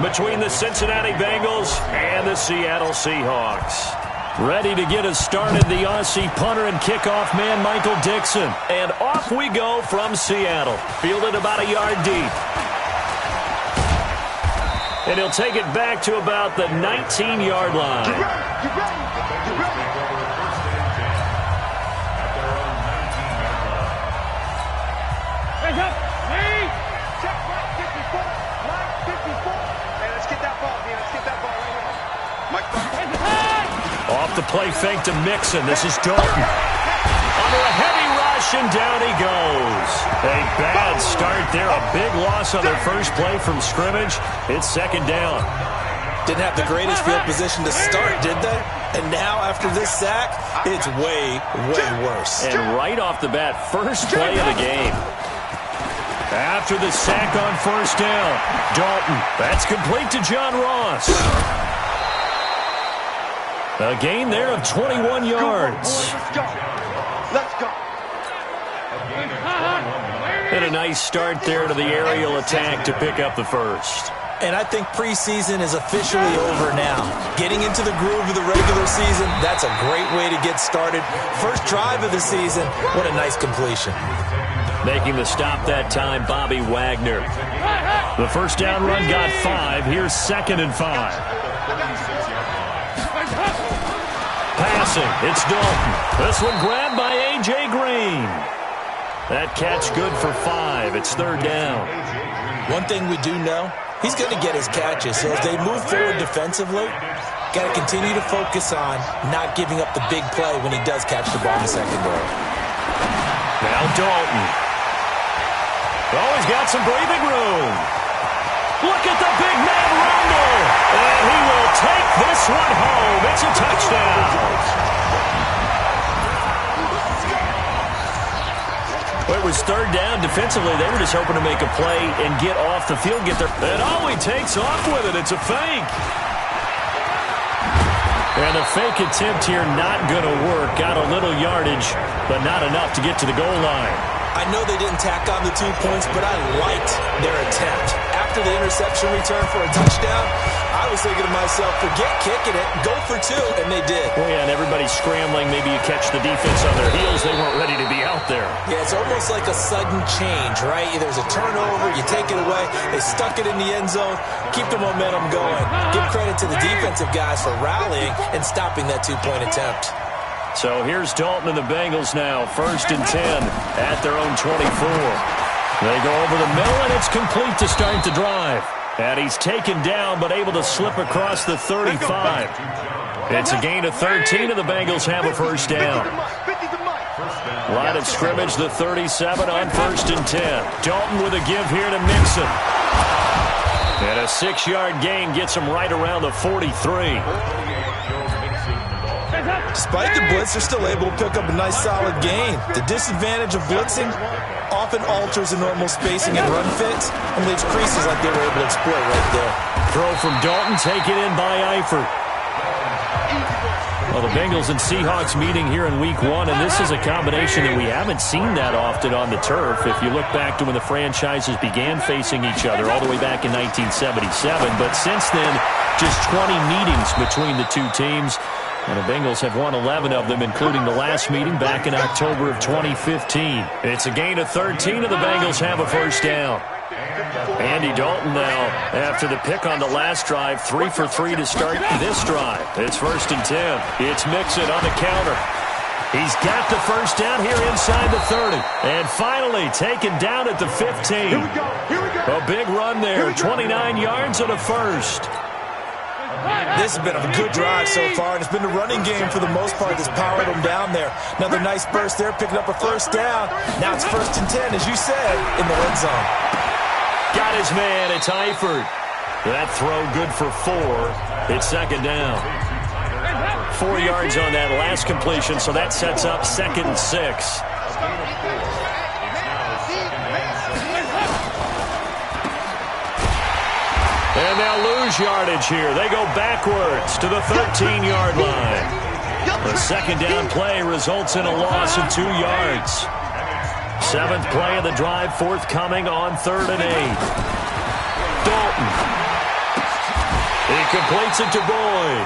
between the Cincinnati Bengals and the Seattle Seahawks. Ready to get us started, the Aussie punter and kickoff man, Michael Dixon. And off we go from Seattle, fielded about a yard deep. And he'll take it back to about the 19-yard line. Get ready, get ready, get ready. Hands up, knee. Check right 54, line 54. Hey, let's get that ball, man. Let's get that ball right here. Mike, off the play fake to Mixon. This is Dalton. Under a heavy rush, and down he goes. A bad start there. A big loss on their first play from scrimmage. It's second down. Didn't have the greatest field position to start, did they? And now, after this sack, it's way, way worse. And right off the bat, first play of the game. After the sack on first down, Dalton. That's complete to John Ross. A gain there of 21 yards. Let's go. Let's go. And a nice start there to the aerial attack to pick up the first. And I think preseason is officially over now. Getting into the groove of the regular season, that's a great way to get started. First drive of the season, what a nice completion. Making the stop that time, Bobby Wagner. The first down run got 5. Here's 2nd and 5. Passing, it's Dalton. This one grabbed by A.J. Green. That catch good for 5. It's 3rd down. One thing we do know, he's going to get his catches. So as they move forward defensively, got to continue to focus on not giving up the big play when he does catch the ball in the secondary. Now Dalton. Oh, he's got some breathing room. Look at the big man rumble. And he will take this one home. It's a touchdown. Well, it was 3rd down. Defensively, they were just hoping to make a play and get off the field, get there. And oh, he takes off with it. It's a fake. And a fake attempt here not going to work. Got a little yardage, but not enough to get to the goal line. I know they didn't tack on the 2 points, but I liked their attempt. After the interception return for a touchdown, I was thinking to myself, forget kicking it, go for 2, and they did. Oh, yeah, and everybody's scrambling. Maybe you catch the defense on their heels. They weren't ready to be out there. Yeah, it's almost like a sudden change, right? There's a turnover, you take it away, they stuck it in the end zone, keep the momentum going. Give credit to the defensive guys for rallying and stopping that 2-point attempt. So here's Dalton and the Bengals now, 1st and 10 at their own 24. They go over the middle, and it's complete to start the drive. And he's taken down, but able to slip across the 35. It's a gain of 13, and the Bengals have a first down. Line of scrimmage, the 37 on 1st and 10. Dalton with a give here to Mixon. And a 6-yard gain gets him right around the 43. Despite the blitz, they're still able to pick up a nice solid gain. The disadvantage of blitzing often alters the normal spacing and run fits and leaves creases like they were able to exploit right there. Throw from Dalton, taken in by Eifert. Well, the Bengals and Seahawks meeting here in Week 1, and this is a combination that we haven't seen that often on the turf. If you look back to when the franchises began facing each other all the way back in 1977, but since then, just 20 meetings between the two teams. And the Bengals have won 11 of them, including the last meeting back in October of 2015. It's a gain of 13, and the Bengals have a first down. Andy Dalton now, after the pick on the last drive, 3 for 3 to start this drive. It's 1st and 10. It's Mixon on the counter. He's got the first down here inside the 30. And finally taken down at the 15. Here we go. Here we go. A big run there, 29 yards and a first. This has been a good drive so far, and it's been the running game for the most part that's powered them down there. Another nice burst there, picking up a first down. Now it's 1st and 10, as you said, in the red zone. Got his man, it's Eifert. That throw good for 4. It's 2nd down. 4 yards on that last completion, so that sets up 2nd and 6. And they'll lose yardage here. They go backwards to the 13-yard line. The 2nd down play results in a loss of 2 yards. 7th play of the drive, forthcoming on 3rd and 8. Dalton. completes it to Boyd.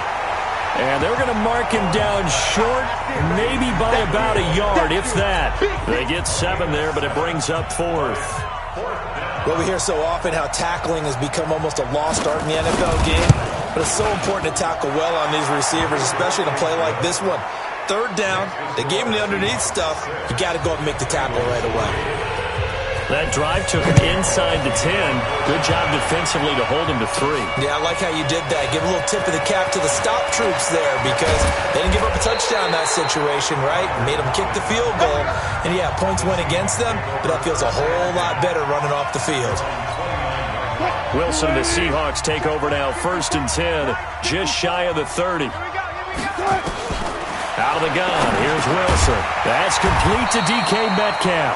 And they're going to mark him down short, maybe by about a yard, if that. They get 7 there, but it brings up 4th. Well, we hear so often how tackling has become almost a lost art in the NFL game. But it's so important to tackle well on these receivers, especially in a play like this one. 3rd down, they gave him the underneath stuff. You got to go up and make the tackle right away. That drive took him inside the 10. Good job defensively to hold him to 3. Yeah, I like how you did that. Give a little tip of the cap to the stop troops there because they didn't give up a touchdown in that situation, right? Made them kick the field goal. And, yeah, points went against them, but that feels a whole lot better running off the field. Wilson and the Seahawks take over now, 1st and 10, just shy of the 30. Out of the gun, here's Wilson. That's complete to DK Metcalf.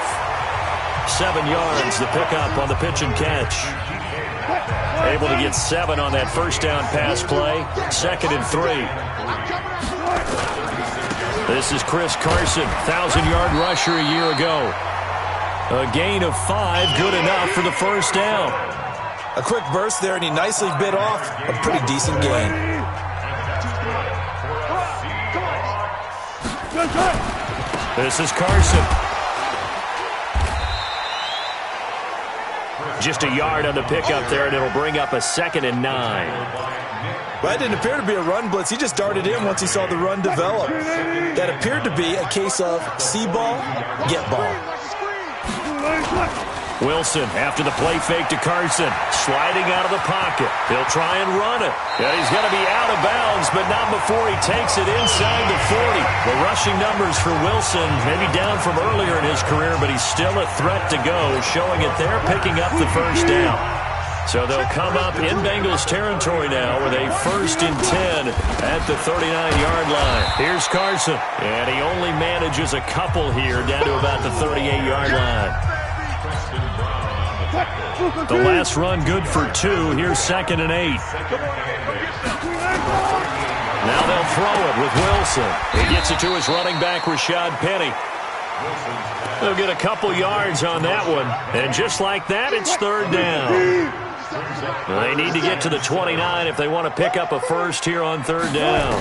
7 yards, the pickup on the pitch and catch. Able to get 7 on that 1st down pass play. 2nd and 3. This is Chris Carson, 1,000-yard rusher a year ago. A gain of 5, good enough for the 1st down. A quick burst there, and he nicely bit off a pretty decent gain. This is Carson. Just a yard on the pickup there, and it'll bring up a 2nd and 9. Well, it didn't appear to be a run blitz. He just darted in once he saw the run develop. That appeared to be a case of see ball, get ball. Wilson, after the play fake to Carson, sliding out of the pocket. He'll try and run it. Yeah, he's going to be out of bounds, but not before he takes it inside the 40. The rushing numbers for Wilson, maybe down from earlier in his career, but he's still a threat to go, showing it there, picking up the 1st down. So they'll come up in Bengals territory now with a 1st and 10 at the 39-yard line. Here's Carson, and he only manages a couple here down to about the 38-yard line. The last run good for 2. Here's 2nd and 8. Now they'll throw it with Wilson. He gets it to his running back, Rashad Penny. They'll get a couple yards on that one. And just like that, it's 3rd down. They need to get to the 29 if they want to pick up a 1st here on 3rd down.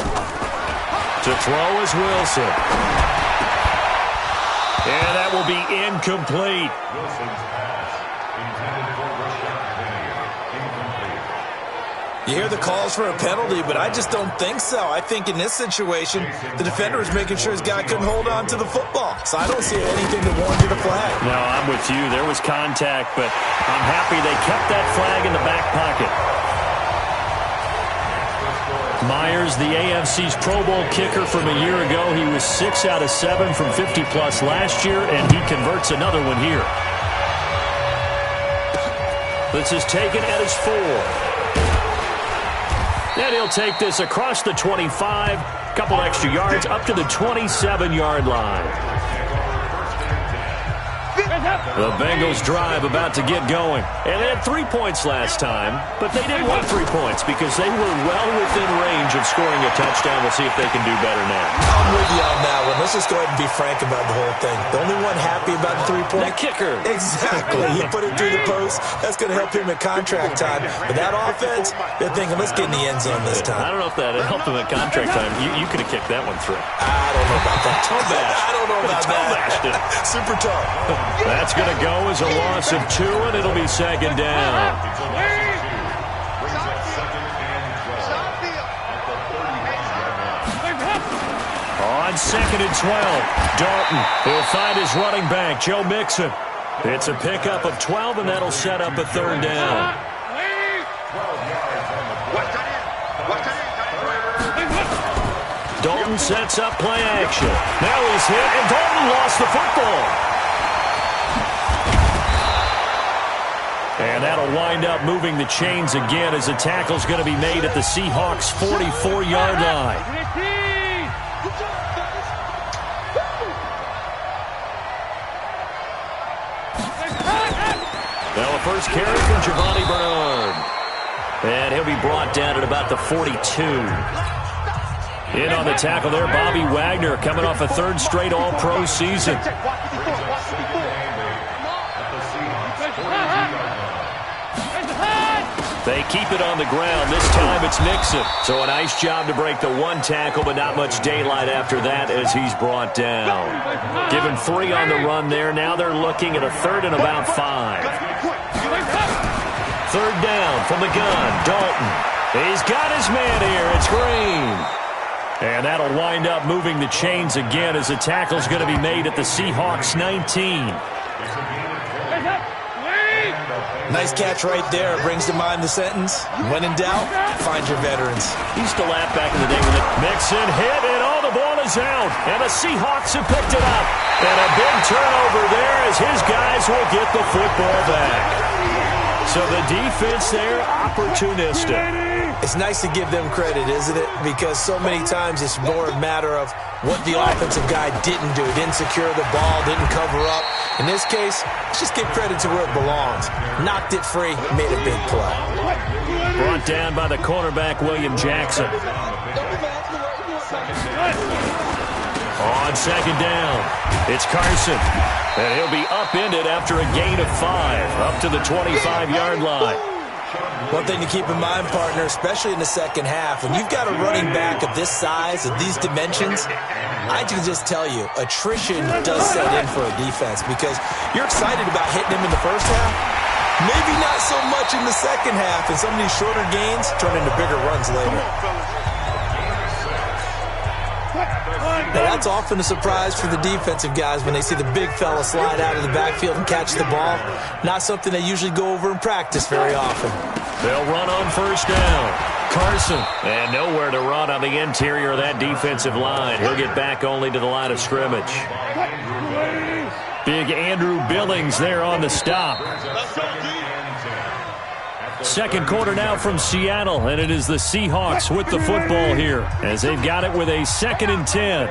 To throw is Wilson. And that will be incomplete. You hear the calls for a penalty, but I just don't think so. I think in this situation, the defender is making sure his guy couldn't hold on to the football. So I don't see anything that warranted a flag. No, I'm with you. There was contact, but I'm happy they kept that flag in the back pocket. Myers, the AFC's Pro Bowl kicker from a year ago. He was 6 out of 7 from 50-plus last year, and he converts another one here. This is taken at his 4. And he'll take this across the 25, couple extra yards, up to the 27-yard line. The Bengals drive about to get going. And they had 3 points last time, but they didn't want 3 points because they were well within range of scoring a touchdown. We'll see if they can do better now. I'm with you on that one. Let's just go ahead and be frank about the whole thing. The only one happy about the 3-point? The kicker. Exactly. He put it through the post. That's going to help him at contract time. But that offense, they're thinking, let's get in the end zone this time. I don't know if that helped him at contract time. You could have kicked that one through. I don't know about that. I don't know about that. Super tough. That's going to go as a loss of 2, and it'll be 2nd down. On 2nd and 12, Dalton will find his running back, Joe Mixon. It's a pickup of 12, and that'll set up a 3rd down. Dalton sets up play action. Now he's hit, and Dalton lost the football. And that'll wind up moving the chains again as the tackle's going to be made at the Seahawks' 44-yard line. Now a first carry from Giovanni Bernard. And he'll be brought down at about the 42. In on the tackle there, Bobby Wagner, coming off a 3rd straight All-Pro season. They keep it on the ground. This time it's Mixon. So a nice job to break the one tackle, but not much daylight after that as he's brought down. Given 3 on the run there. Now they're looking at a 3rd and about 5. 3rd down from the gun. Dalton. He's got his man here. It's Green. And that'll wind up moving the chains again as the tackle's going to be made at the Seahawks 19. Nice catch right there. Brings to mind the sentence, when in doubt, find your veterans. He used to laugh back in the day when the Mixon hit and all the ball is out. And the Seahawks have picked it up. And a big turnover there as his guys will get the football back. So the defense there, opportunistic. It's nice to give them credit, isn't it? Because so many times it's more a matter of what the offensive guy didn't do. Didn't secure the ball, didn't cover up. In this case, let's just give credit to where it belongs. Knocked it free, made a big play. Brought down by the cornerback, William Jackson. On 2nd down, it's Carson. And he'll be upended after a gain of 5, up to the 25-yard line. One thing to keep in mind, partner, especially in the second half, when you've got a running back of this size, of these dimensions, I can just tell you, attrition does set in for a defense because you're excited about hitting him in the first half. Maybe not so much in the second half, and some of these shorter gains turn into bigger runs later. Now, that's often a surprise for the defensive guys when they see the big fella slide out of the backfield and catch the ball. Not something they usually go over in practice very often. They'll run on 1st down. Carson. And nowhere to run on the interior of that defensive line. He'll get back only to the line of scrimmage. Big Andrew Billings there on the stop. 2nd quarter now from Seattle, and it is the Seahawks with the football here as they've got it with a 2nd and 10.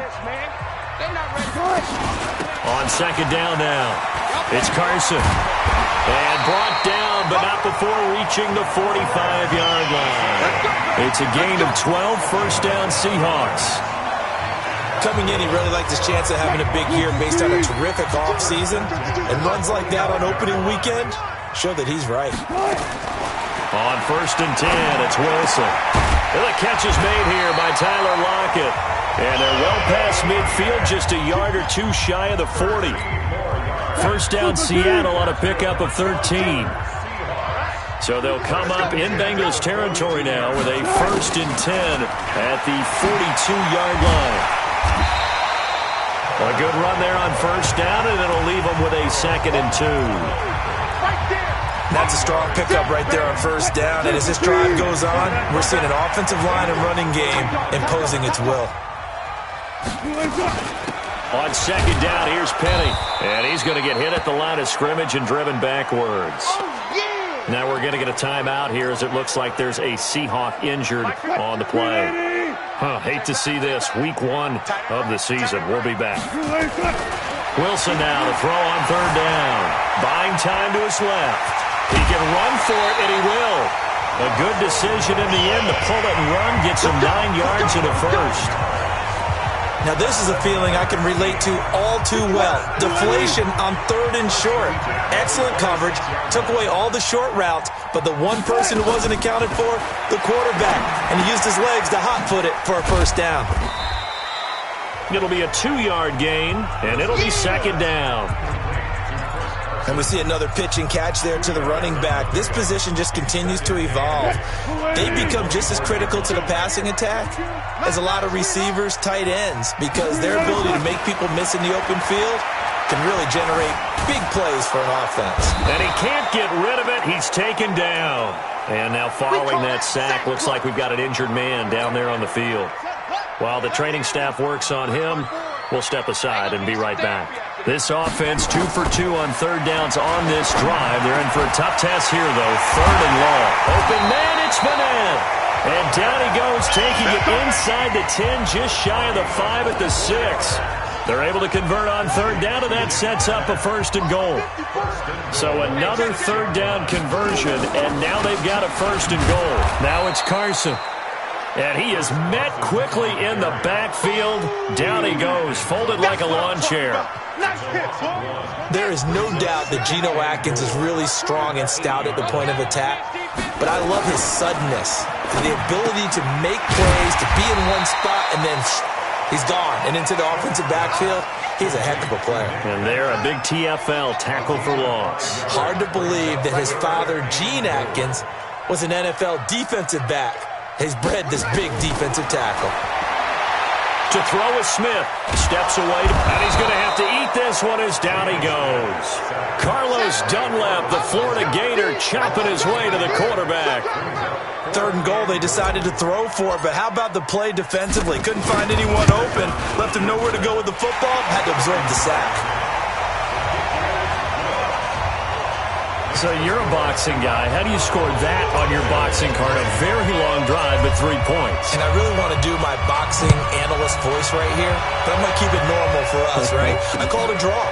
On 2nd down now, it's Carson. And brought down, but not before reaching the 45-yard line. It's a gain of 12, 1st down Seahawks. Coming in, he really liked his chance of having a big year based on a terrific offseason. And runs like that on opening weekend show that he's right. On 1st and 10, it's Wilson. And the catch is made here by Tyler Lockett. And they're well past midfield, just a yard or 2 shy of the 40. 1st down Seattle on a pickup of 13. So they'll come up in Bengals territory now with a 1st and 10 at the 42-yard line. A good run there on 1st down, and it'll leave them with a 2nd and 2. That's a strong pickup right there on 1st down. And as this drive goes on, we're seeing an offensive line and running game imposing its will. On 2nd down, here's Penny. And he's going to get hit at the line of scrimmage and driven backwards. Now we're going to get a timeout here as it looks like there's a Seahawk injured on the play. Hate to see this. Week 1 of the season. We'll be back. Wilson now to throw on 3rd down. Buying time to his left. He can run for it, and he will. A good decision in the end to pull it and run, gets him 9 yards in a 1st. Now, this is a feeling I can relate to all too well. Deflation on 3rd and short. Excellent coverage. Took away all the short routes, but the one person who wasn't accounted for, the quarterback. And he used his legs to hot-foot it for a 1st down. It'll be a 2-yard gain, and it'll be 2nd down. And we see another pitch and catch there to the running back. This position just continues to evolve. They become just as critical to the passing attack as a lot of receivers, tight ends, because their ability to make people miss in the open field can really generate big plays for an offense. And he can't get rid of it. He's taken down. And now following that sack, looks like we've got an injured man down there on the field. While the training staff works on him, we'll step aside and be right back. This offense 2 for 2 on 3rd downs on this drive. They're in for a tough test here, though. 3rd and long. Open man, it's Manette. And down he goes, taking it inside the 10, just shy of the 5 at the 6. They're able to convert on 3rd down, and that sets up a 1st and goal. So another 3rd down conversion, and now they've got a 1st and goal. Now it's Carson. And he is met quickly in the backfield. Down he goes, folded like a lawn chair. There is no doubt that Geno Atkins is really strong and stout at the point of attack. but I love his suddenness, the ability to make plays, to be in one spot, and then he's gone and into the offensive backfield. He's a heck of a player. And there, a big TFL, tackle for loss. Hard to believe that his father, Gene Atkins, was an NFL defensive back. He's bred this big defensive tackle. To throw is Smith. Steps away, and he's going to have to eat this one as down he goes. Carlos Dunlap, the Florida Gator, chopping his way to the quarterback. 3rd and goal, they decided to throw for it, but how about the play defensively? Couldn't find anyone open, left him nowhere to go with the football, had to absorb the sack. So you're a boxing guy. How do you score that on your boxing card? A very long drive, but 3 points. And I really want to do my boxing analyst voice right here, but I'm going to keep it normal for us, right? I call it a draw.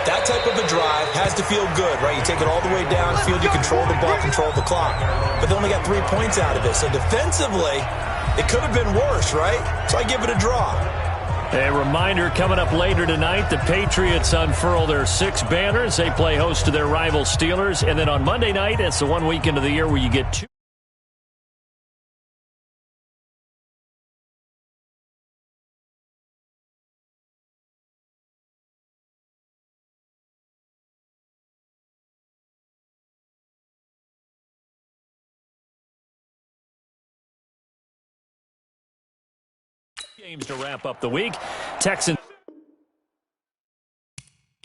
That type of a drive has to feel good, right? You take it all the way downfield, you control the ball, control the clock. But they only got 3 points out of it. So defensively, it could have been worse, right? So I give it a draw. A reminder, coming up later tonight, the Patriots unfurl their 6 banners. They play host to their rival Steelers. And then on Monday night, it's the one weekend of the year where you get 2. Games to wrap up the week. Texans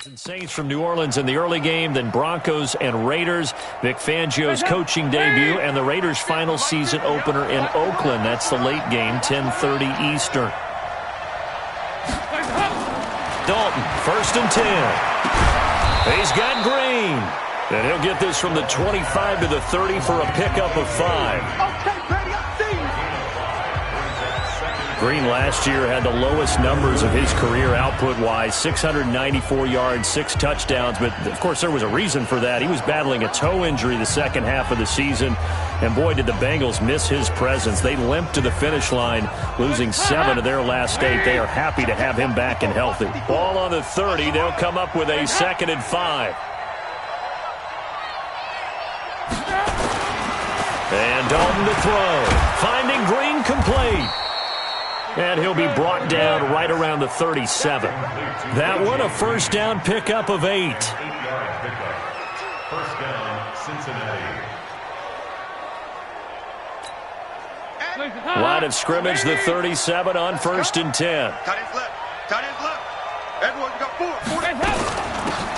and Saints from New Orleans in the early game, then Broncos and Raiders. Vic Fangio's coaching debut and the Raiders' final season opener in Oakland. That's the late game, 10:30 Eastern. Dalton, 1st and 10. He's got Green. And he'll get this from the 25 to the 30 for a pickup of 5. Green last year had the lowest numbers of his career output-wise, 694 yards, 6 touchdowns. But, of course, there was a reason for that. He was battling a toe injury the second half of the season. And, boy, did the Bengals miss his presence. They limped to the finish line, losing 7 of their last 8. They are happy to have him back and healthy. Ball on the 30. They'll come up with a 2nd and 5. And Dalton to throw. Finding Green complete. And he'll be brought down right around the 37. That one, a 1st down pickup of 8. 1st down, Cincinnati. Line of scrimmage, the 37 on 1st and 10. Tight ends left. Tight ends left. Edwards, you got 4.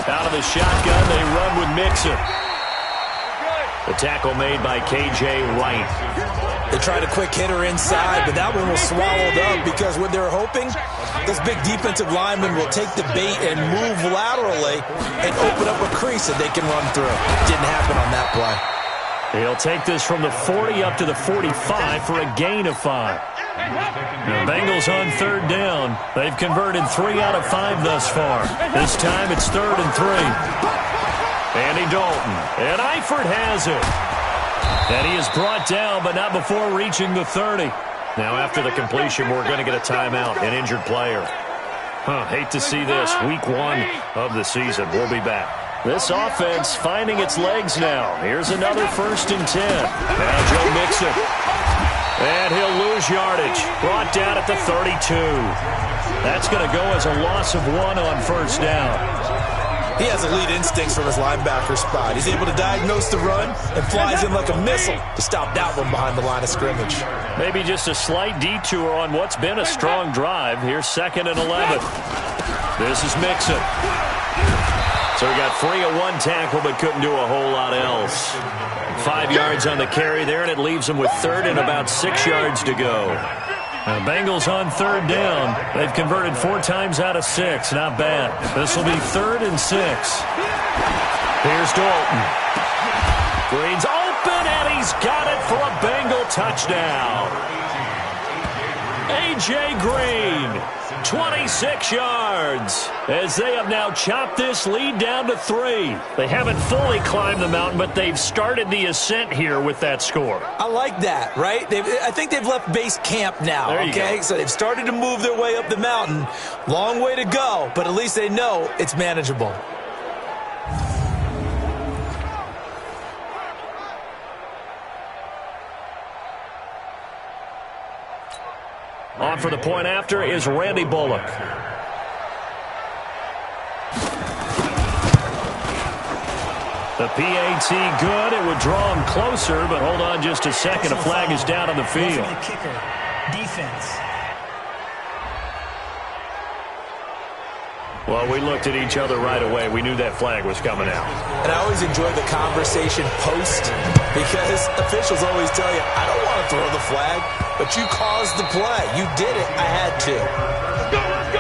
Out of the shotgun, they run with Mixon. The tackle made by K.J. Wright. They tried a quick hitter inside, but that one was swallowed up because what they're hoping, this big defensive lineman will take the bait and move laterally and open up a crease that they can run through. Didn't happen on that play. He'll take this from the 40 up to the 45 for a gain of 5. The Bengals on 3rd down. They've converted 3 out of 5 thus far. This time it's 3rd and 3. Andy Dalton. And Eifert has it. And he is brought down, but not before reaching the 30. Now, after the completion, we're going to get a timeout, an injured player. Hate to see this. Week 1 of the season. We'll be back. This offense finding its legs now. Here's another 1st and 10. Now Joe Mixon. And he'll lose yardage. Brought down at the 32. That's going to go as a loss of 1 on 1st down. He has elite instincts from his linebacker spot. He's able to diagnose the run and flies in like a missile to stop that one behind the line of scrimmage. Maybe just a slight detour on what's been a strong drive. Here's 2nd and 11. This is Mixon. So he got free of 1 tackle but couldn't do a whole lot else. 5 yards on the carry there, and it leaves him with 3rd and about 6 yards to go. The Bengals on 3rd down. They've converted 4 times out of 6. Not bad. This will be 3rd and 6. Here's Dalton. Green's open, and he's got it for a Bengal touchdown. A.J. Green, 26 yards, as they have now chopped this lead down to 3. They haven't fully climbed the mountain, but they've started the ascent here with that score. I like that, right? I think they've left base camp now, okay? So they've started to move their way up the mountain. Long way to go, but at least they know it's manageable. On for the point after is Randy Bullock. The PAT good. It would draw him closer, but hold on just a second. A flag is down on the field. Kicker, defense. Well, we looked at each other right away. We knew that flag was coming out. And I always enjoy the conversation post because officials always tell you, I don't want to throw the flag, but you caused the play. You did it. I had to. Let's go, let's go!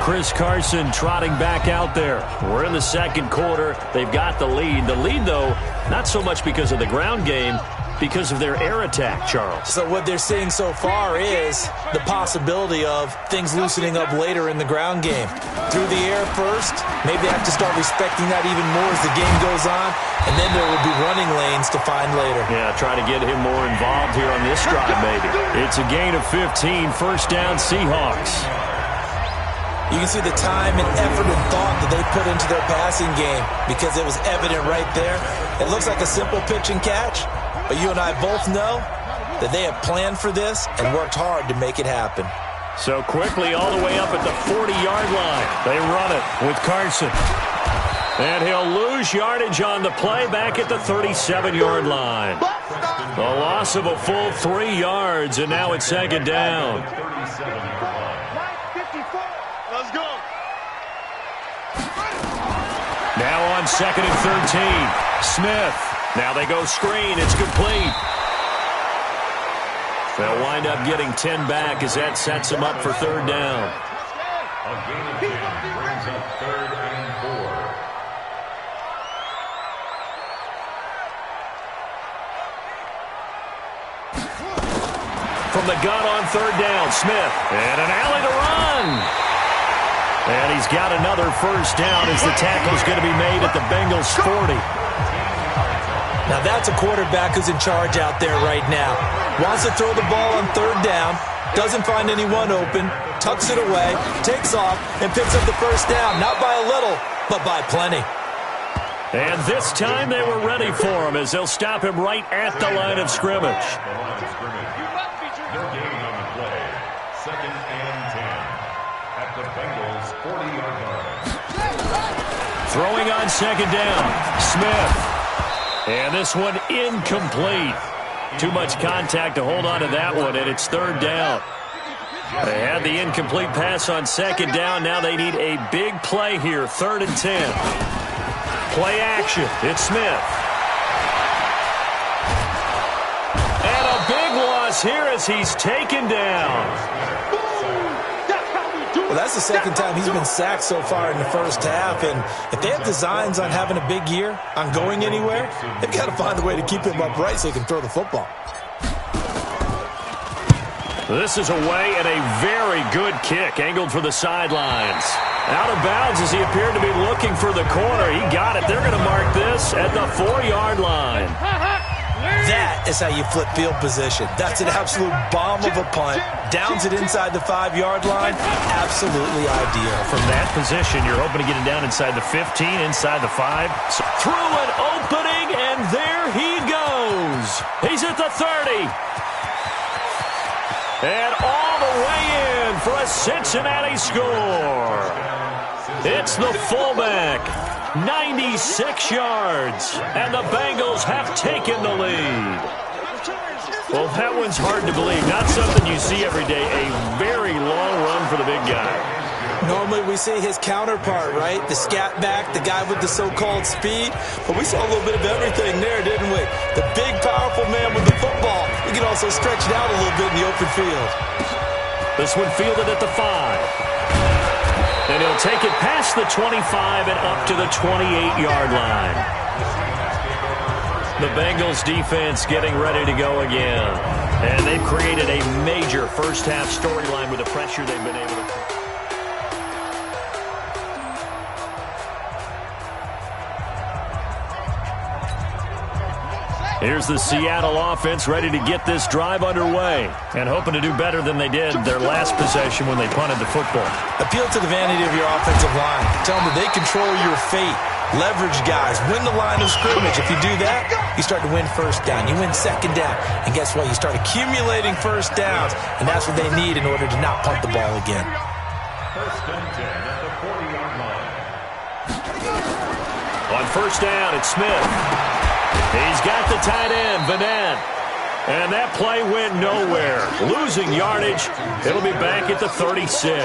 Chris Carson trotting back out there. We're in the second quarter. They've got the lead. The lead, though, not so much because of the ground game, because of their air attack, Charles. So what they're seeing so far is the possibility of things loosening up later in the ground game. Through the air first, maybe they have to start respecting that even more as the game goes on, and then there will be running lanes to find later. Yeah, try to get him more involved here on this drive, maybe. It's a gain of 15, first down Seahawks. You can see the time and effort and thought that they put into their passing game because it was evident right there. It looks like a simple pitch and catch, but you and I both know that they have planned for this and worked hard to make it happen. So quickly all the way up at the 40-yard line. They run it with Carson. And he'll lose yardage on the play back at the 37-yard line. A loss of a full 3 yards, and now it's second down. Let's go! Now on second and 13. Smith. Now they go screen. It's complete. They'll wind up getting 10 back as that sets them up for third down. A gain of 10 brings up 3rd and 4. From the gun on third down, Smith. And an alley to run. And he's got another first down as the tackle's going to be made at the Bengals' 40. Now that's a quarterback who's in charge out there right now. Wants to throw the ball on third down, doesn't find anyone open, tucks it away, takes off, and picks up the first down. Not by a little, but by plenty. And this time they were ready for him as they'll stop him right at the line of scrimmage. No gain on the play. 2nd and 10 at the Bengals' 40-yard line. Throwing on second down, Smith. And this one incomplete. Too much contact to hold on to that one, and it's third down. They had the incomplete pass on second down. Now they need a big play here, 3rd and 10. Play action. It's Smith. And a big loss here as he's taken down. Well, that's the second time he's been sacked so far in the first half, and if they have designs on having a big year, on going anywhere, they've got to find a way to keep him upright so he can throw the football. This is away and a very good kick, angled for the sidelines. Out of bounds as he appeared to be looking for the corner. He got it. They're going to mark this at the 4-yard line. That is how you flip field position. That's an absolute bomb of a punt. Downs it inside the 5-yard line. Absolutely ideal. From that position, you're hoping to get it down inside the 15, inside the 5. So through an opening, and there he goes. He's at the 30. And all the way in for a Cincinnati score. It's the fullback. 96 yards, and the Bengals have taken the lead. Well, that one's hard to believe. Not something you see every day. A very long run for the big guy. Normally we see his counterpart, right? The scat back, the guy with the so-called speed. But we saw a little bit of everything there, didn't we? The big, powerful man with the football. He can also stretch it out a little bit in the open field. This one fielded at the 5. And he'll take it past the 25 and up to the 28-yard line. The Bengals defense getting ready to go again. And they've created a major first-half storyline with the pressure they've been able to... Here's the Seattle offense ready to get this drive underway and hoping to do better than they did their last possession when they punted the football. Appeal to the vanity of your offensive line. Tell them that they control your fate. leverage guys, win the line of scrimmage. If you do that, you start to win first down. You win second down. And guess what? You start accumulating first downs, and that's what they need in order to not punt the ball again. First and 10 at the 40-yard line. On first down, it's Smith. He's got the tight end, Vanette. And that play went nowhere. Losing yardage. It'll be back at the 36.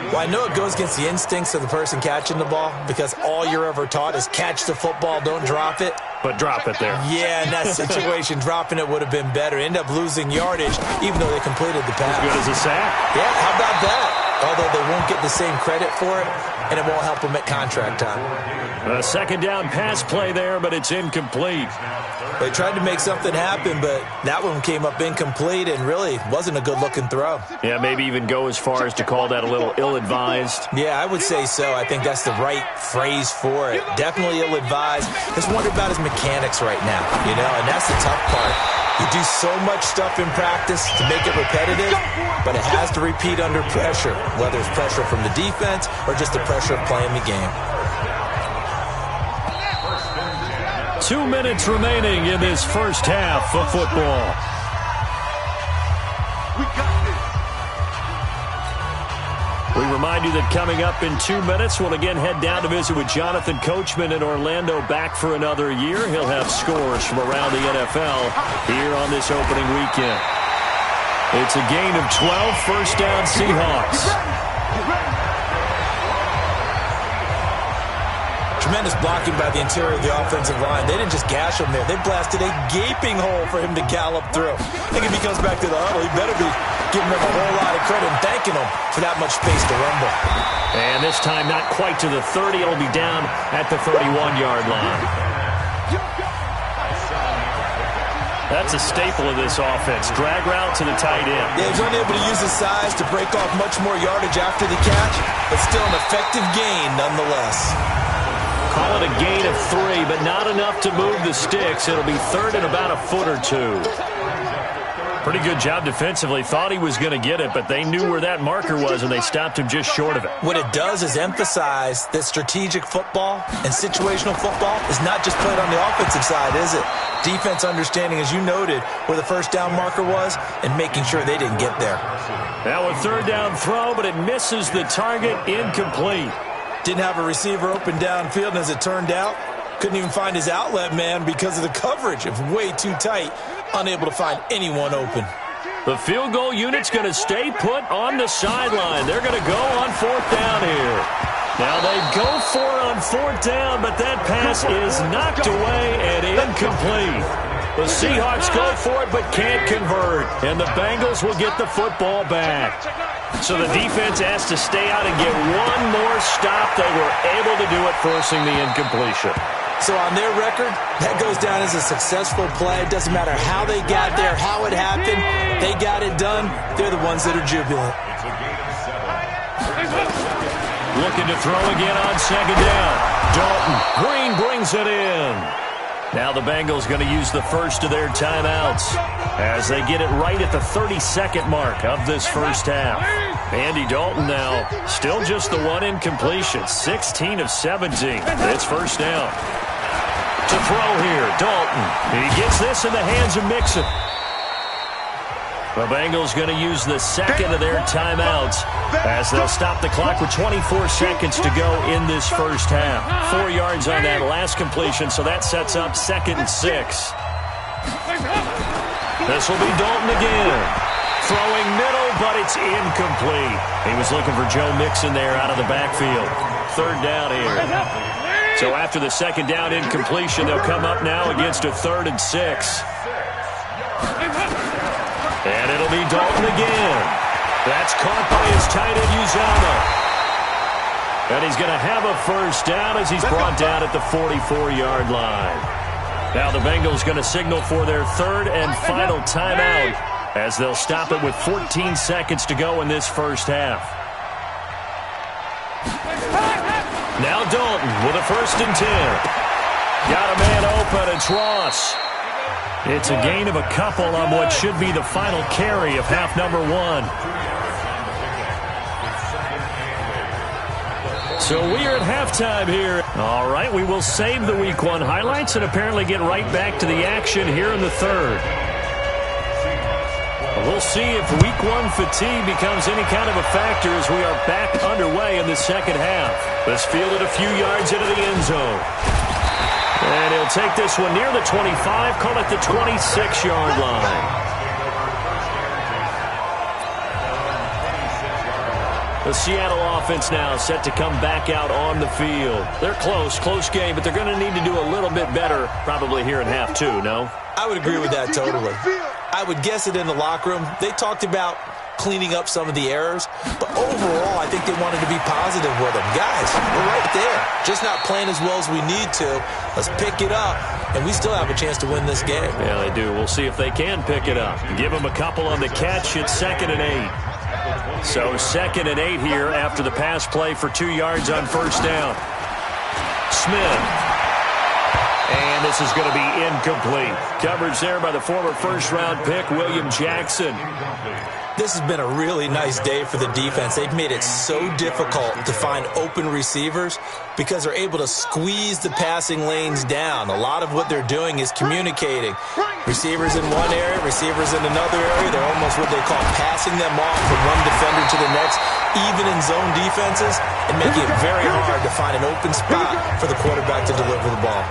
Well, I know it goes against the instincts of the person catching the ball because all you're ever taught is catch the football, don't drop it. But drop it there. Yeah, in that situation, dropping it would have been better. End up losing yardage, even though they completed the pass. As good as a sack. Yeah, how about that? Although they won't get the same credit for it, and it won't help them at contract time. A second down pass play there, but it's incomplete. They tried to make something happen, but that one came up incomplete and really wasn't a good-looking throw. Yeah, maybe even go as far as to call that a little ill-advised. Yeah, I would say so. I think that's the right phrase for it. Definitely ill-advised. Just wonder about his mechanics right now, and that's the tough part. You do so much stuff in practice to make it repetitive, but it has to repeat under pressure, whether it's pressure from the defense or just the pressure of playing the game. 2 minutes remaining in this first half of football. We remind you that coming up in 2 minutes, we'll again head down to visit with Jonathan Coachman in Orlando, back for another year. He'll have scores from around the NFL here on this opening weekend. It's a gain of 12, first down Seahawks. Tremendous blocking by the interior of the offensive line. They didn't just gash him there. They blasted a gaping hole for him to gallop through. I think if he comes back to the huddle, he better be giving them a whole lot of credit and thanking them for that much space to rumble. And this time not quite to the 30. It'll be down at the 31-yard line. That's a staple of this offense. Drag route to the tight end. Yeah, he's unable to use his size to break off much more yardage after the catch, but still an effective gain nonetheless. Call it a gain of 3, but not enough to move the sticks. It'll be third and about a foot or two. Pretty good job defensively. Thought he was going to get it, but they knew where that marker was, and they stopped him just short of it. What it does is emphasize that strategic football and situational football is not just played on the offensive side, is it? Defense understanding, as you noted, where the first down marker was and making sure they didn't get there. Now a third down throw, but it misses the target, incomplete. Didn't have a receiver open downfield, and as it turned out, couldn't even find his outlet man because of the coverage. It was way too tight, unable to find anyone open. The field goal unit's going to stay put on the sideline. They're going to go on fourth down here. Now they go for it on fourth down, but that pass is knocked away and incomplete. The Seahawks go for it but can't convert, and the Bengals will get the football back. So the defense has to stay out and get one more stop. They were able to do it, forcing the incompletion. So on their record, that goes down as a successful play. It doesn't matter how they got there, how it happened. They got it done. They're the ones that are jubilant. Looking to throw again on second down. Dalton. Green brings it in. Now the Bengals going to use the first of their timeouts as they get it right at the 32nd mark of this first half. Andy Dalton now still just the one incompletion, 16 of 17. It's first down. To throw here, Dalton. He gets this in the hands of Mixon. The Bengals going to use the second of their timeouts as they'll stop the clock with 24 seconds to go in this first half. 4 yards on that last completion, so that sets up 2nd and 6. This will be Dalton again. Throwing middle, but it's incomplete. He was looking for Joe Mixon there out of the backfield. Third down here. So after the second down incompletion, they'll come up now against a 3rd and 6. And it'll be Dalton again. That's caught by his tight end, Uzomah. And he's going to have a first down as he's brought down at the 44-yard line. Now the Bengals going to signal for their third and final timeout as they'll stop it with 14 seconds to go in this first half. Now Dalton with a 1st and 10. Got a man open. It's Ross. It's a gain of a couple on what should be the final carry of half number 1. So we are at halftime here. All right, we will save the Week 1 highlights and apparently get right back to the action here in the third. We'll see if Week 1 fatigue becomes any kind of a factor as we are back underway in the second half. This fielded a few yards into the end zone. And he'll take this one near the 25, call it the 26-yard line. The Seattle offense now set to come back out on the field. They're close game, but they're going to need to do a little bit better probably here in half two, no? I would agree with that totally. I would guess it in the locker room. They talked about cleaning up some of the errors, but overall, I think they wanted to be positive with them. Guys, we're right there. Just not playing as well as we need to. Let's pick it up, and we still have a chance to win this game. Yeah, they do. We'll see if they can pick it up. Give them a couple on the catch. It's 2nd and 8. So 2nd and 8 here after the pass play for 2 yards on first down. Smith. And this is going to be incomplete. Coverage there by the former first-round pick, William Jackson. This has been a really nice day for the defense. They've made it so difficult to find open receivers because they're able to squeeze the passing lanes down. A lot of what they're doing is communicating. Receivers in one area, receivers in another area. They're almost what they call passing them off from one defender to the next, even in zone defenses, and making it very hard to find an open spot for the quarterback to deliver the ball.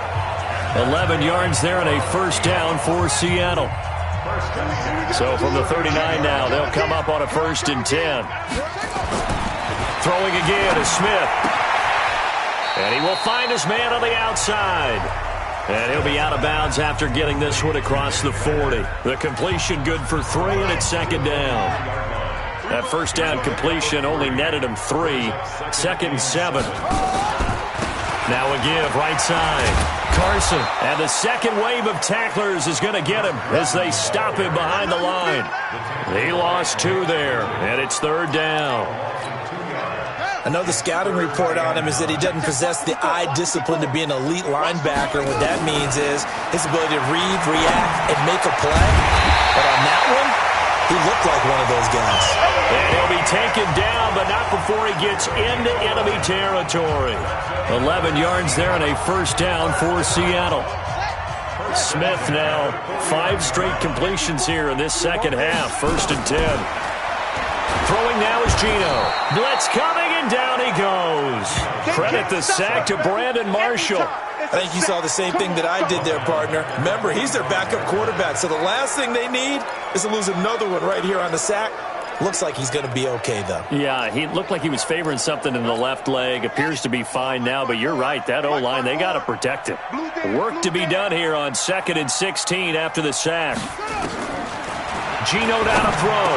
11 yards there and a first down for Seattle. So from the 39 now, they'll come up on a 1st and 10. Throwing again is Smith. And he will find his man on the outside. And he'll be out of bounds after getting this one across the 40. The completion good for 3, and it's 2nd down. That first down completion only netted him 3. 2nd and 7. Now a give right side. Carson, and the second wave of tacklers is going to get him as they stop him behind the line. He lost 2 there, and it's 3rd down. I know the scouting report on him is that he doesn't possess the eye discipline to be an elite linebacker. What that means is his ability to read, react, and make a play. But on that one, he looked like one of those guys. And he'll be taken down, but not before he gets into enemy territory. 11 yards there and a first down for Seattle. Smith now 5 straight completions here in this second half. 1st and 10. Throwing now is Geno. Blitz coming, and down he goes. Credit the sack to Brandon Marshall. I think you saw the same thing that I did there, partner. Remember, he's their backup quarterback, so the last thing they need is to lose another one right here on the sack. Looks like he's going to be okay, though. Yeah, he looked like he was favoring something in the left leg. Appears to be fine now, but you're right. That O-line, they got to protect him. Work to be done here on 2nd and 16 after the sack. Geno down to throw.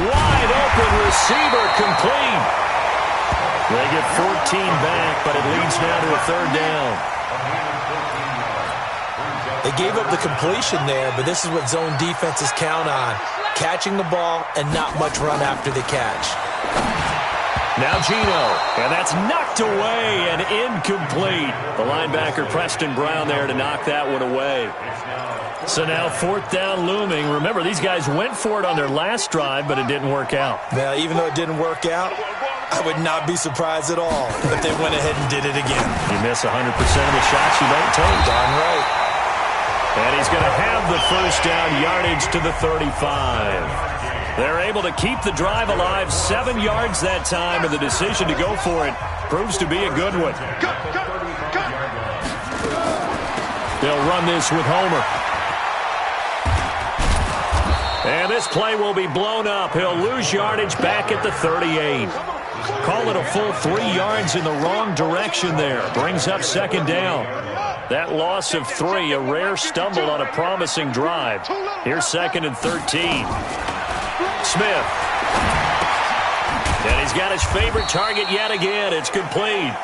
Wide open receiver complete. They get 14 back, but it leads now to a 3rd down. They gave up the completion there, but this is what zone defenses count on. Catching the ball and not much run after the catch. Now Geno, and that's knocked away and incomplete. The linebacker Preston Brown there to knock that one away. So now 4th down looming. Remember, these guys went for it on their last drive, but it didn't work out. Now, even though it didn't work out, I would not be surprised at all if they went ahead and did it again. You miss 100% of the shots you don't take. Darn right. And he's going to have the first down yardage to the 35. They're able to keep the drive alive, 7 yards that time, and the decision to go for it proves to be a good one. They'll run this with Homer. And this play will be blown up. He'll lose yardage back at the 38. Call it a full 3 yards in the wrong direction there. Brings up 2nd down. That loss of 3, a rare stumble on a promising drive. Here's 2nd and 13. Smith. And he's got his favorite target yet again. It's complete.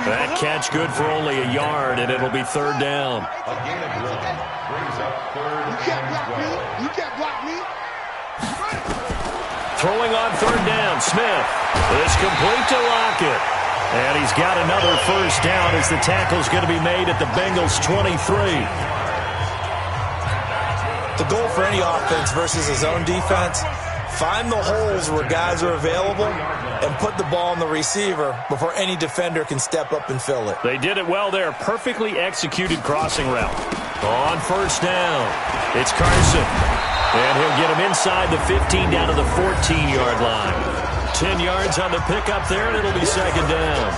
That catch good for only a yard, and it'll be 3rd down. You can't block me. Throwing on 3rd down, Smith. It's complete to Lockett. And he's got another first down as the tackle's going to be made at the Bengals' 23. The goal for any offense versus a zone defense, Find the holes where guys are available and put the ball on the receiver before any defender can step up and fill it. They did it well there. Perfectly executed crossing route. On first down, it's Carson. And he'll get him inside the 15 down to the 14-yard line. 10 yards on the pickup there, and it'll be second down.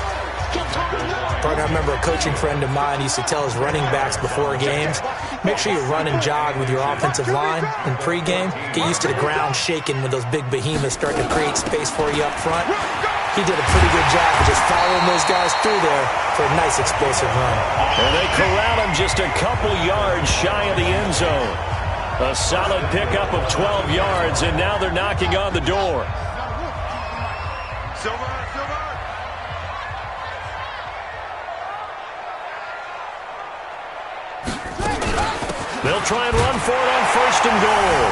I remember a coaching friend of mine used to tell his running backs before games, make sure you run and jog with your offensive line in pregame. Get used to the ground shaking when those big behemoths start to create space for you up front. He did a pretty good job of just following those guys through there for a nice explosive run. And they corral him just a couple yards shy of the end zone. A solid pickup of 12 yards, and now they're knocking on the door. They'll try and run for it on first and goal.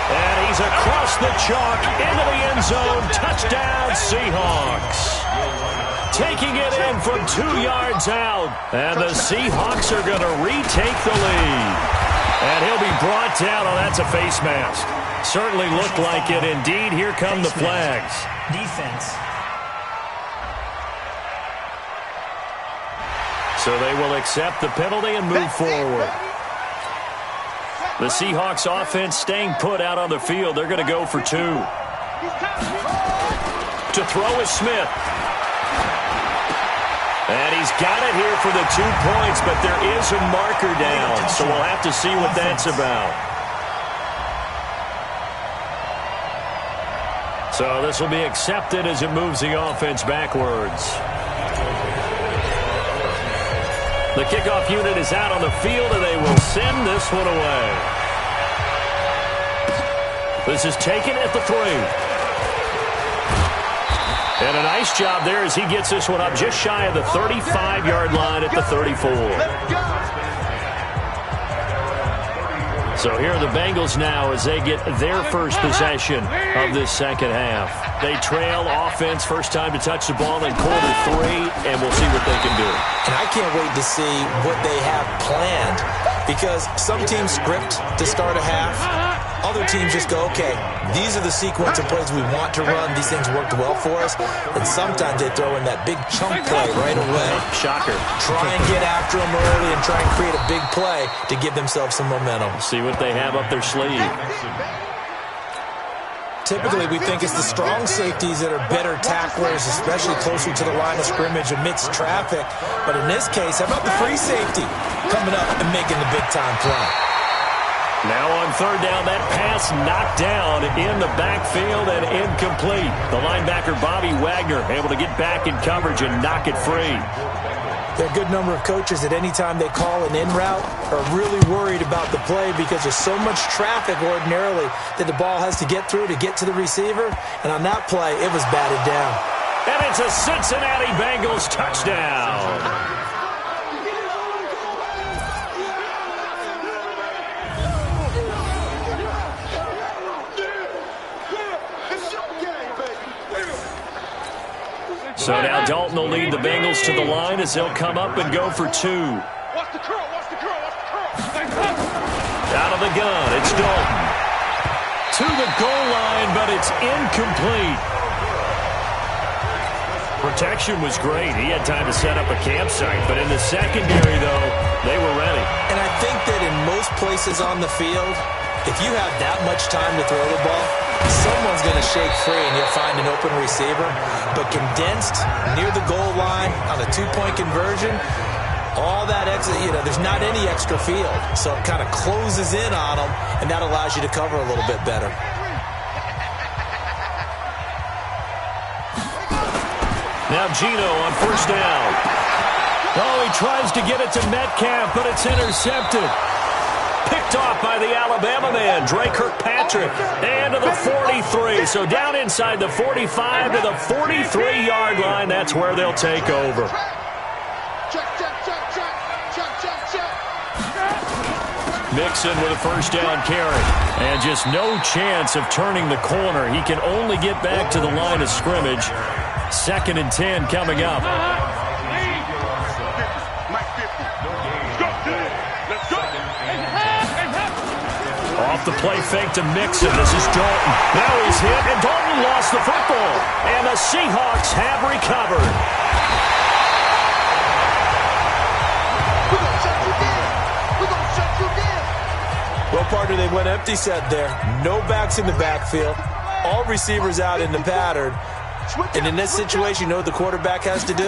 And he's across the chalk into the end zone. Touchdown, Seahawks. Taking it in from 2 yards out. And the Seahawks are going to retake the lead. And he'll be brought down. Oh, that's a face mask. Certainly looked like it. Indeed, here come the flags. Defense. So they will accept the penalty and move forward. The Seahawks offense staying put out on the field. They're going to go for 2. To throw is Smith. And he's got it here for the 2 points, but there is a marker down, so we'll have to see what that's about. So this will be accepted as it moves the offense backwards. The kickoff unit is out on the field, and they will send this one away. This is taken at the 3. And a nice job there as he gets this one up just shy of the 35-yard line at the 34. So here are the Bengals now as they get their first possession of this second half. They trail offense first time to touch the ball in quarter 3, and we'll see what they can do. And I can't wait to see what they have planned, because some teams script to start a half. Other teams just go, okay, these are the sequence of plays we want to run. These things worked well for us. And sometimes they throw in that big chunk play right away. Shocker. Try and get after them early and try and create a big play to give themselves some momentum. See what they have up their sleeve. Typically, we think it's the strong safeties that are better tacklers, especially closer to the line of scrimmage amidst traffic. But in this case, how about the free safety coming up and making the big-time play? Now on third down, that pass knocked down in the backfield and incomplete. The linebacker, Bobby Wagner, able to get back in coverage and knock it free. There are a good number of coaches that any time they call an in route are really worried about the play because there's so much traffic ordinarily that the ball has to get through to get to the receiver. And on that play, it was batted down. And it's a Cincinnati Bengals touchdown. So now Dalton will lead the Bengals to the line as they'll come up and go for 2. Watch the curl, watch the curl, watch the curl. Out of the gun, it's Dalton. To the goal line, but it's incomplete. Protection was great. He had time to set up a campsite, but in the secondary, though, they were ready. And I think that in most places on the field, if you have that much time to throw the ball, someone's going to shake free and you'll find an open receiver. But condensed near the goal line on a 2-point conversion, all that exit, there's not any extra field. So it kind of closes in on them, and that allows you to cover a little bit better. Now Geno on first down. Oh, he tries to get it to Metcalf, but it's intercepted. Picked off by the Alabama man, Dre Kirkpatrick, and to the 43. So down inside the 45 to the 43-yard line. That's where they'll take over. Mixon with a first down carry. And just no chance of turning the corner. He can only get back to the line of scrimmage. 2nd and 10 coming up. Off the play fake to Mixon. This is Dalton. Now he's hit, and Dalton lost the football. And the Seahawks have recovered. We're going to shut you down. We're going to shut you down. Well, partner, they went empty set there. No backs in the backfield. All receivers out in the pattern. And in this situation, you know what the quarterback has to do?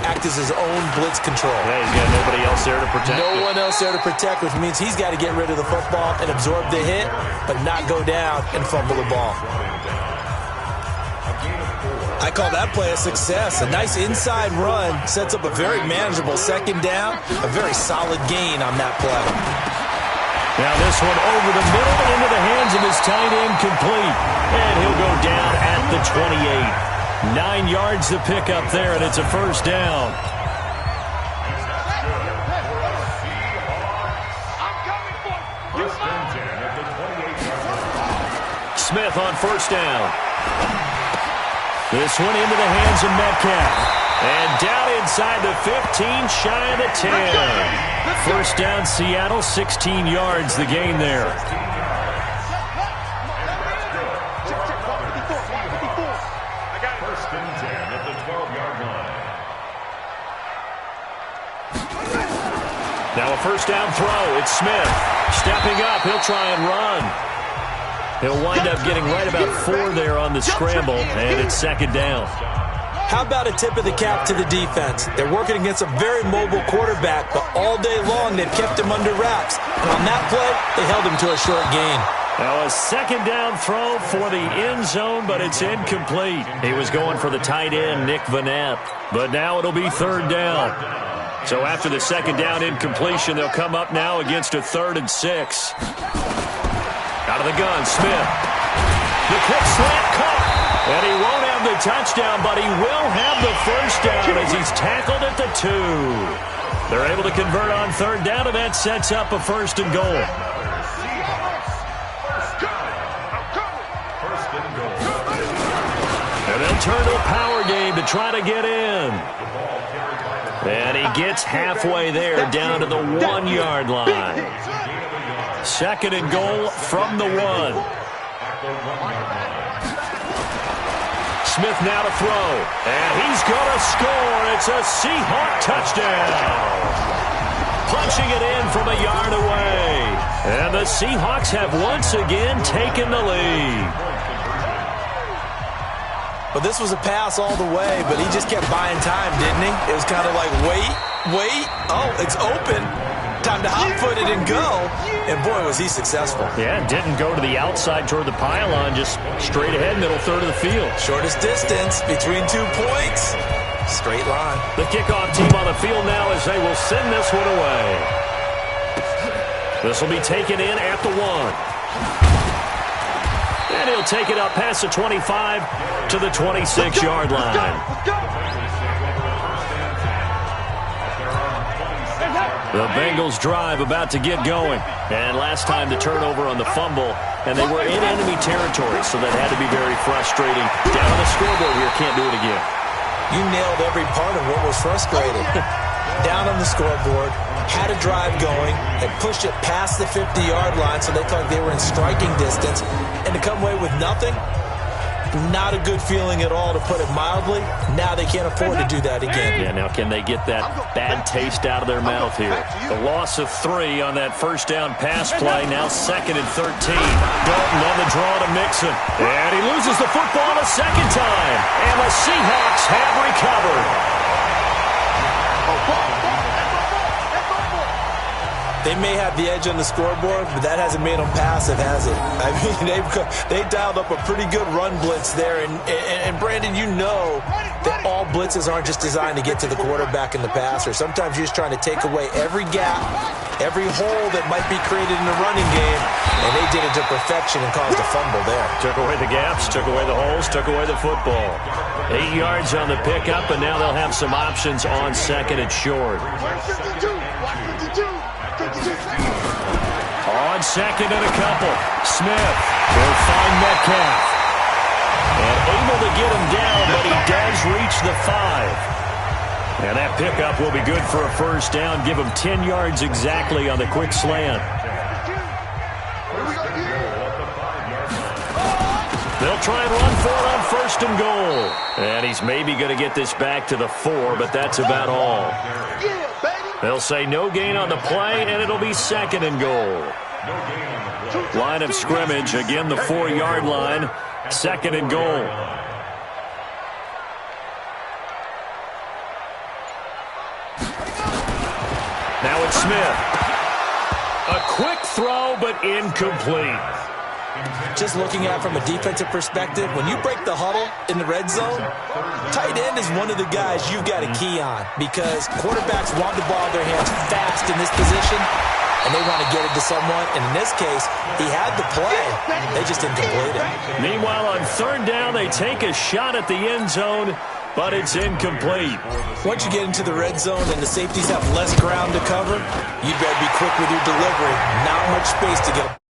Act as his own blitz control. Yeah, he's got nobody else there to protect. No one else there to protect, which means he's got to get rid of the football and absorb the hit, but not go down and fumble the ball. I call that play a success. A nice inside run sets up a very manageable second down, a very solid gain on that play. Now this one over the middle into the hands of his tight end, complete. And he'll go down at the 28. 9 yards to pick up there, and it's a first down. Smith on first down. This one into the hands of Metcalf. And down inside the 15, shy of the 10. First down, Seattle, 16 yards, the gain there. First and 10 at the 12-yard line. Now a first down throw. It's Smith. Stepping up. He'll try and run. He'll wind up getting right about 4 there on the scramble, and it's second down. How about a tip of the cap to the defense? They're working against a very mobile quarterback, but all day long they've kept him under wraps. And on that play, they held him to a short gain. Now a second down throw for the end zone, but it's incomplete. He was going for the tight end, Nick Vannett. But now it'll be third down. So after the second down incompletion, they'll come up now against a 3rd and 6. Out of the gun, Smith. The quick slant caught. And he won't have the touchdown, but he will have the first down as he's tackled at the 2. They're able to convert on third down, and that sets up a 1st and goal. And they'll turn to a power game to try to get in. And he gets halfway there down to the 1-yard line. Second and goal from the 1. Smith now to throw. And he's going to score. It's a Seahawk touchdown. Punching it in from a yard away. And the Seahawks have once again taken the lead. But this was a pass all the way, but he just kept buying time, didn't he? It was kind of like, wait. Oh, it's open. Time to hot-foot it and go. And, boy, was he successful. Yeah, didn't go to the outside toward the pylon, just straight ahead, middle third of the field. Shortest distance between 2 points. Straight line. The kickoff team on the field now as they will send this one away. This will be taken in at the 1. And he'll take it up past the 25 to the 26-yard line. The Bengals drive about to get going. And last time the turnover on the fumble, and they were in enemy territory, so that had to be very frustrating. Down on the scoreboard here, can't do it again. You nailed every part of what was frustrating. Down on the scoreboard, had a drive going, and pushed it past the 50-yard line so they thought they were in striking distance. And to come away with nothing, not a good feeling at all, to put it mildly. Now they can't afford to do that again. Yeah, now can they get that bad taste out of their mouth here? The loss of 3 on that first down pass play, now 2nd and 13. Dalton on the draw to Mixon. And he loses the football a second time. And the Seahawks have recovered. They may have the edge on the scoreboard, but that hasn't made them passive, has it? I mean, they dialed up a pretty good run blitz there. And Brandon, you know that all blitzes aren't just designed to get to the quarterback and the passer. Sometimes you're just trying to take away every gap, every hole that might be created in the running game, and they did it to perfection and caused a fumble there. Took away the gaps, took away the holes, took away the football. 8 yards on the pickup, and now they'll have some options on 2nd and short. On 2nd and a couple, Smith will find Metcalf. And able to get him down, but he does reach the 5. And that pickup will be good for a first down. Give him 10 yards exactly on the quick slant. They'll try and run for it on 1st and goal. And he's maybe going to get this back to the 4, but that's about all. They'll say no gain on the play, and it'll be 2nd and goal. Line of scrimmage, again the 4-yard line, 2nd and goal. Now it's Smith. A quick throw, but incomplete. Just looking at it from a defensive perspective, when you break the huddle in the red zone, tight end is one of the guys you've got to key on because quarterbacks want the ball in their hands fast in this position, and they want to get it to someone. And in this case, he had the play. They just didn't complete it. Meanwhile, on 3rd down, they take a shot at the end zone, but it's incomplete. Once you get into the red zone and the safeties have less ground to cover, you better be quick with your delivery. Not much space to get.